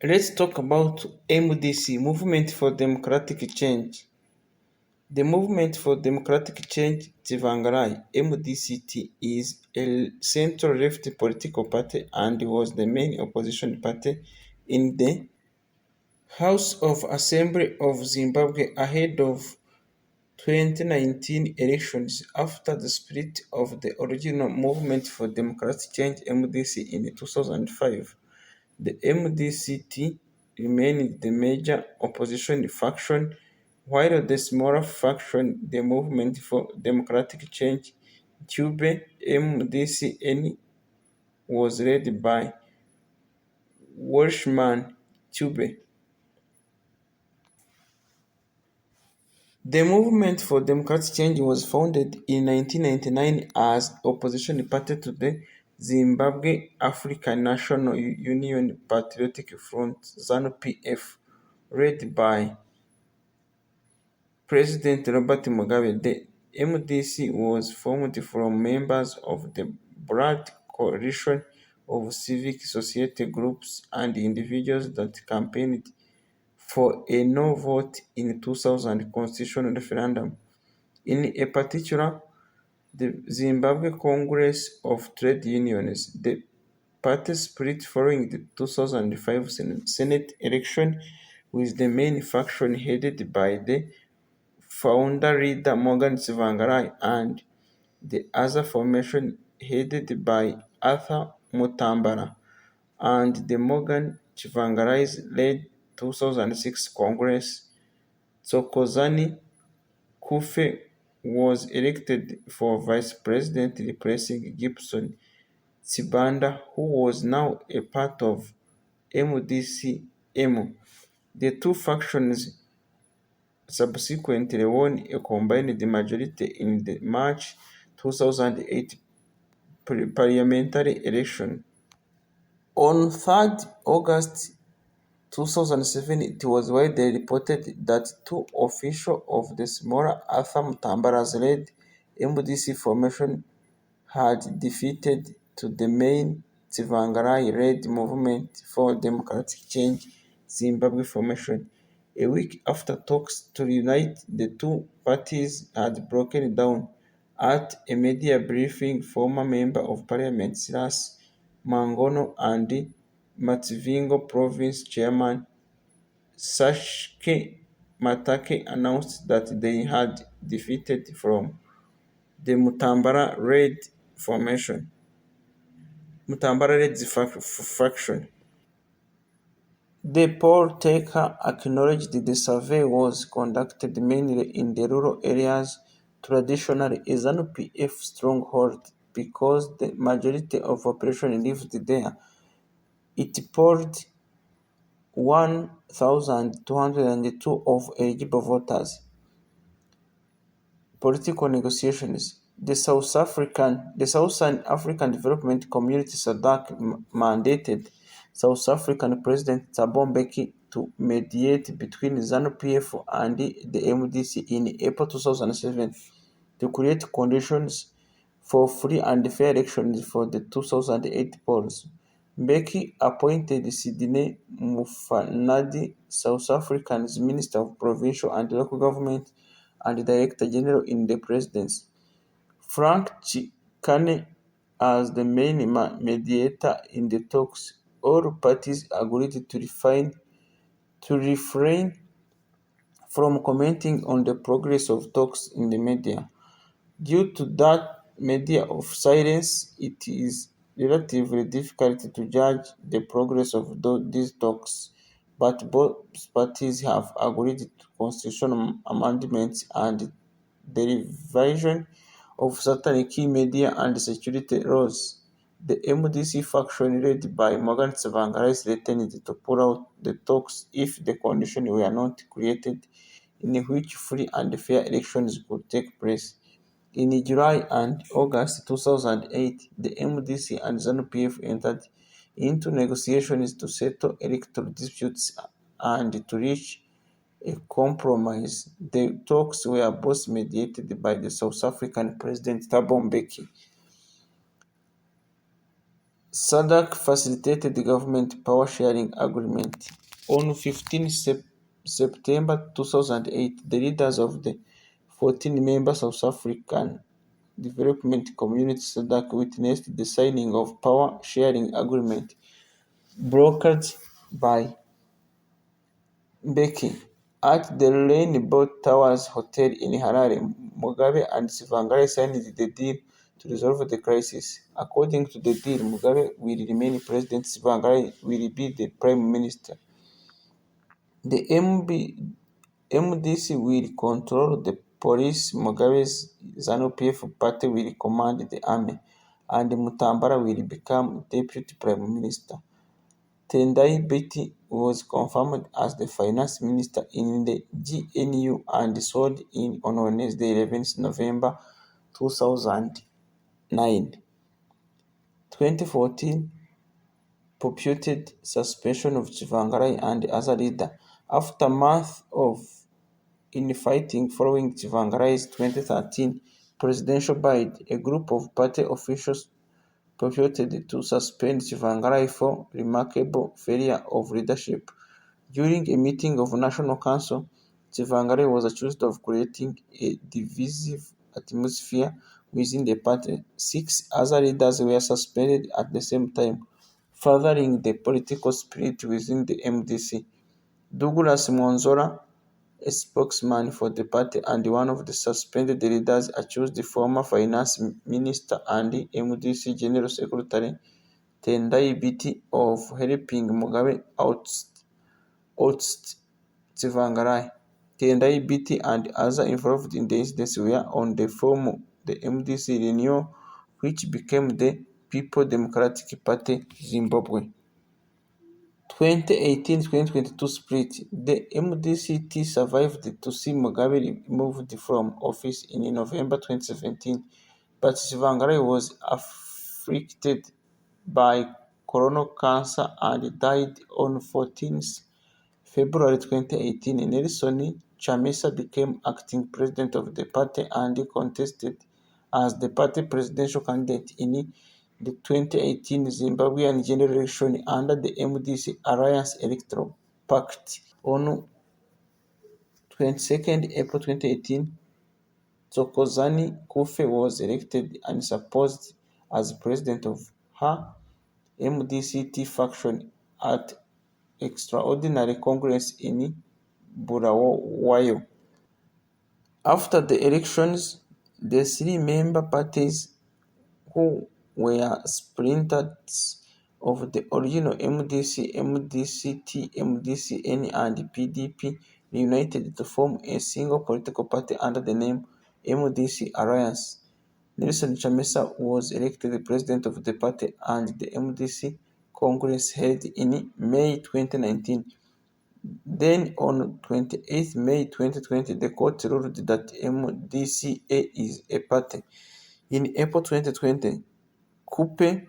Let's talk about MDC, Movement for Democratic Change. The Movement for Democratic Change Tsvangirai (MDCT) is a centre-left political party and was the main opposition party in the House of Assembly of Zimbabwe ahead of 2019 elections after the split of the original Movement for Democratic Change (MDC) in 2005. The MDCT remained the major opposition faction, while the smaller faction, the Movement for Democratic Change (Ncube MDCN), was led by Welshman Ncube. The Movement for Democratic Change was founded in 1999 as opposition party to the Zimbabwe African National Union Patriotic Front (ZANU-PF), led by President Robert Mugabe. The MDC was formed from members of the broad coalition of civic society groups and individuals that campaigned for a no vote in 2000 constitutional referendum. In a particular, the Zimbabwe Congress of Trade Unions, the party split following the 2005 Senate election, with the main faction headed by the founder leader Morgan Tsvangirai and the other formation headed by Arthur Mutambara, and the Morgan Tsvangirai-led 2006 Congress. Thokozani Kufe was elected for vice president, replacing Gibson Sibanda, who was now a part of MDC-M. The two factions subsequently won a combined majority in the March 2008 parliamentary election. On 3rd August 2007, it was widely reported that two officials of the smaller Arthur Mutambara's-led MDC formation had defeated to the main Tsvangirai-led Movement for Democratic Change Zimbabwe formation. A week after talks to reunite the two parties had broken down, at a media briefing, former Member of Parliament Silas Mangono and Matvingo Province Chairman Sashke Matake announced that they had defeated from the Mutambara-led formation. Mutambara-led faction. The poll taker acknowledged the survey was conducted mainly in the rural areas, traditionally a ZANU-PF stronghold, because the majority of population lived there. It polled 1,202 of eligible voters. Political negotiations. The Southern African Development Community (SADC) mandated South African President Thabo Mbeki to mediate between ZANU-PF and the MDC in April 2007 to create conditions for free and fair elections for the 2008 polls. Mbeki appointed Sydney Mufanadi, South Africa's Minister of Provincial and Local Government and Director General in the Presidency, Frank Chikane as the main mediator in the talks. All parties agreed to refrain from commenting on the progress of talks in the media. Due to that media of silence, it is relatively difficult to judge the progress of these talks, but both parties have agreed to constitutional amendments and the revision of certain key media and security laws. The MDC faction, led by Morgan Tsvangirai, threatened to pull out the talks if the conditions were not created in which free and fair elections could take place. In July and August 2008, the MDC and ZANU-PF entered into negotiations to settle electoral disputes and to reach a compromise. The talks were both mediated by the South African President Thabo Mbeki. SADC facilitated the government power sharing agreement. On 15 September 2008, the leaders of the 14 member South African Development Community SADC witnessed the signing of power sharing agreement brokered by Mbeki at the Rainbow Towers Hotel in Harare. Mugabe and Tsvangirai signed the deal to resolve the crisis. According to the deal, Mugabe will remain president, Tsvangirai will be the prime minister. The MDC will control the police, Mugabe's ZANU-PF party will command the army, and Mutambara will become deputy prime minister. Tendai Biti was confirmed as the finance minister in the GNU and sworn in on Wednesday, 11th November 2009. 2014 purported suspension of Tsvangirai and other leader after months of infighting following Tsvangirai's 2013 presidential bid. A group of party officials purported to suspend Tsvangirai for remarkable failure of leadership. During a meeting of National Council, Tsvangirai was accused of creating a divisive atmosphere within the party. 6 other leaders were suspended at the same time, furthering the political split within the MDC. Douglas Monzora, a spokesman for the party and one of the suspended leaders, accused the former finance minister and MDC general secretary Tendai Biti of helping Mugabe oust Tsvangirai. Tendai Biti and others involved in the incidents were on the form the MDC renewal, which became the People Democratic Party Zimbabwe. 2018-2022 split. The MDC survived to see Mugabe removed from office in November 2017, but Tsvangirai was afflicted by colon cancer and died on 14th February 2018. Nelson Chamisa became acting president of the party and contested as the party presidential candidate in the 2018 Zimbabwean general election under the MDC Alliance Electoral Pact. On 22nd April 2018, Thokozani Kufe was elected and supposed as president of her MDC faction at extraordinary congress in Bulawayo. After the elections, the 3 member parties who were splinters of the original MDC, MDC-T, MDC-N and PDP reunited to form a single political party under the name MDC Alliance. Nelson Chamisa was elected president of the party and the MDC Congress held in May 2019. Then on 28 May 2020, the court ruled that MDCA is a party. In April 2020, Kupe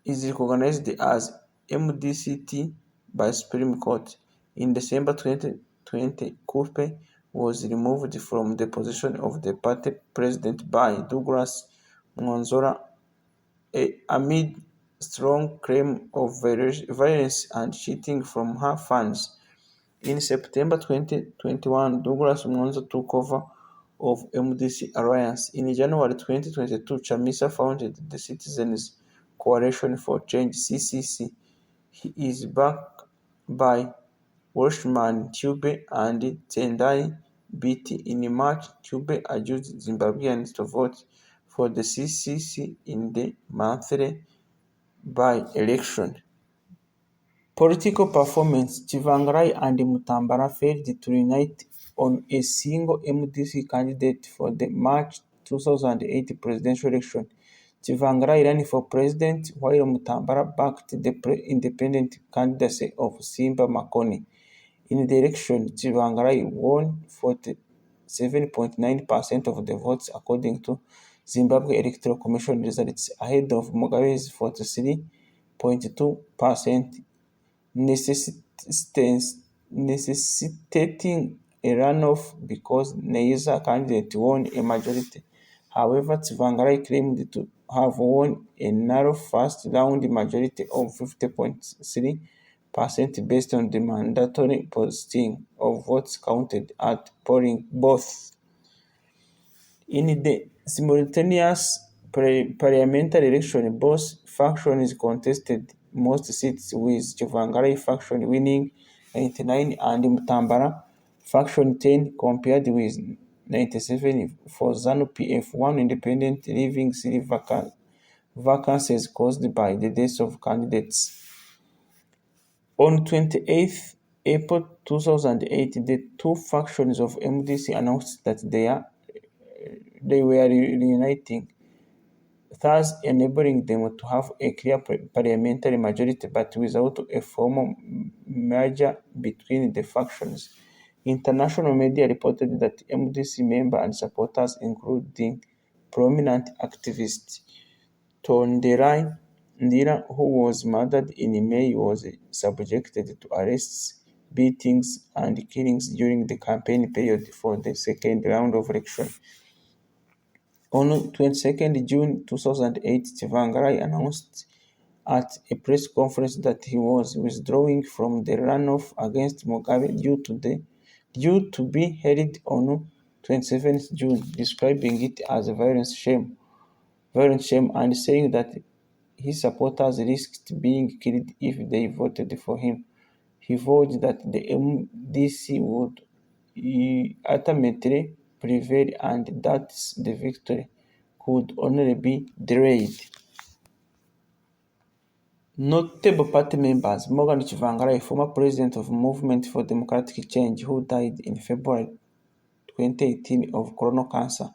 is recognized as MDCT by Supreme Court. In December 2020, Kupe was removed from the position of the party president by Douglas Monzora amid strong claim of violence and cheating from her fans. In September 2021, Douglas Monzo took over of MDC Alliance. In January 2022, Chamisa founded the Citizens Coalition for Change (CCC). He is backed by Welshman Ncube and Tendai Biti. In March, Ncube urged Zimbabweans to vote for the CCC in the monthly by-election. Political performance. Tsvangirai and Mutambara failed to unite on a single MDC candidate for the March 2008 presidential election. Tsvangirai ran for president while Mutambara backed the independent candidacy of Simba Makoni. In the election, Tsvangirai won 47.9% of the votes according to Zimbabwe Electoral Commission results, ahead of Mugabe's 43.2%, necessitating a runoff because neither candidate won a majority. However, Tsvangirai claimed to have won a narrow first-round majority of 50.3% based on the mandatory posting of votes counted at polling booths. In the simultaneous parliamentary election, both factions contested most seats, with Tsvangirai faction winning 99 and Mutambara faction 10, compared with 97 for ZANU-PF, one independent, leaving 3 vacancies caused by the deaths of candidates. On 28th April 2008, the two factions of MDC announced that they were reuniting, thus enabling them to have a clear parliamentary majority but without a formal merger between the factions. International media reported that MDC members and supporters, including prominent activist Tsvangirai, who was murdered in May, was subjected to arrests, beatings, and killings during the campaign period for the second round of election. On 22nd June 2008, Tsvangirai announced at a press conference that he was withdrawing from the runoff against Mugabe due to be held on 27th June, describing it as a violent shame, and saying that his supporters risked being killed if they voted for him. He vowed that the MDC would ultimately prevail and that the victory could only be delayed. Notable party members: Morgan Tsvangirai, former president of Movement for Democratic Change, who died in February 2018 of colon cancer.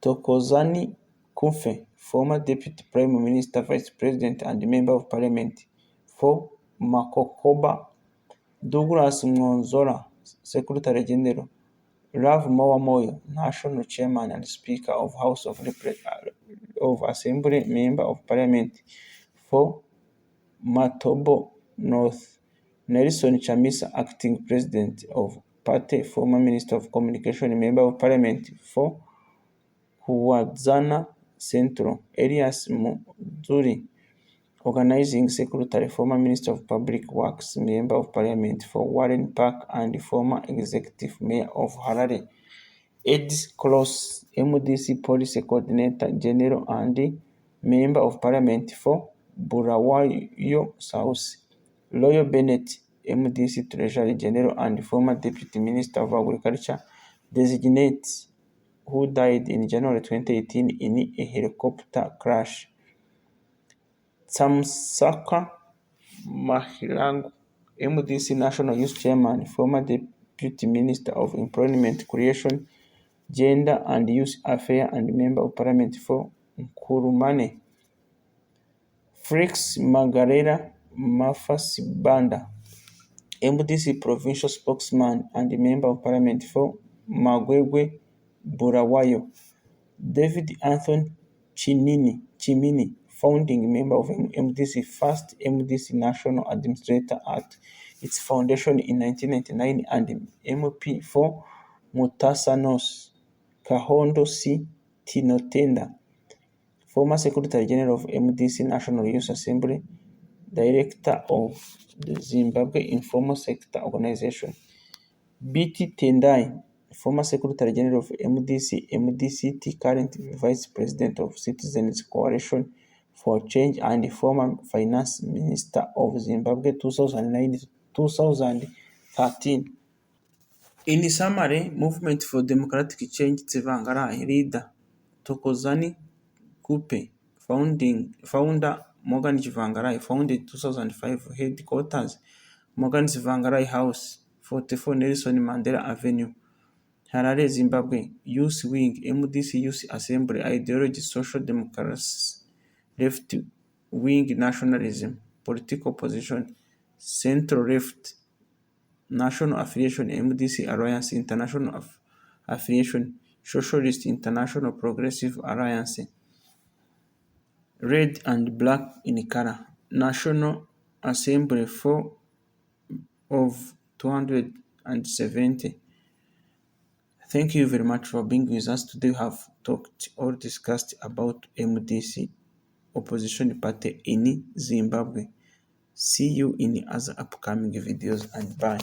Thokozani Kufe, former deputy prime minister, vice president, and member of parliament for Makokoba. Douglas Mwonzora, secretary general. Rav Moyo, national chairman and speaker of House of Assembly, member of parliament for Matobo North. Nelson Chamisa, acting president of party, former minister of communication, member of parliament for Kuwadzana Central. Elias Muzuri, organizing secretary, former minister of public works, member of parliament for Warren Park and former executive mayor of Harare. Ed Cross, MDC policy coordinator general and member of parliament for Bulawayo South. Royal Bennett, MDC treasury general and former deputy minister of agriculture designate, who died in January 2018 in a helicopter crash. Samsaka Mahilangu, MDC National Youth Chairman, former Deputy Minister of Employment Creation, Gender and Youth Affairs and Member of Parliament for Nkurumane. Felix Magarera Mafasibanda, MDC Provincial Spokesman and Member of Parliament for Magwegwe Bulawayo. David Anthony Chimini, founding member of MDC, first MDC National Administrator at its foundation in 1999 and MP for Mutasanos. Kahondo C. Tinotenda, former Secretary General of MDC National Youth Assembly, Director of the Zimbabwe Informal Sector Organization. B.T. Tendai, former Secretary General of MDCT, current Vice President of Citizens Coalition for Change and former Finance Minister of Zimbabwe 2009-2013. In summary, Movement for Democratic Change Tsvangirai, leader Thokozani Kupe, founder Morgan Tsvangirai, founded 2005, headquarters Morgan Tsvangirai House, 44 Nelson Mandela Avenue, Harare, Zimbabwe. Youth Wing, MDC Youth Assembly, ideology Social Democracy, left wing nationalism, political position central left, national affiliation MDC Alliance, international affiliation Socialist International Progressive Alliance, red and black in color, National Assembly 4 of 270. Thank you very much for being with us today. We have talked or discussed about MDC opposition party in Zimbabwe. See you in other upcoming videos and bye.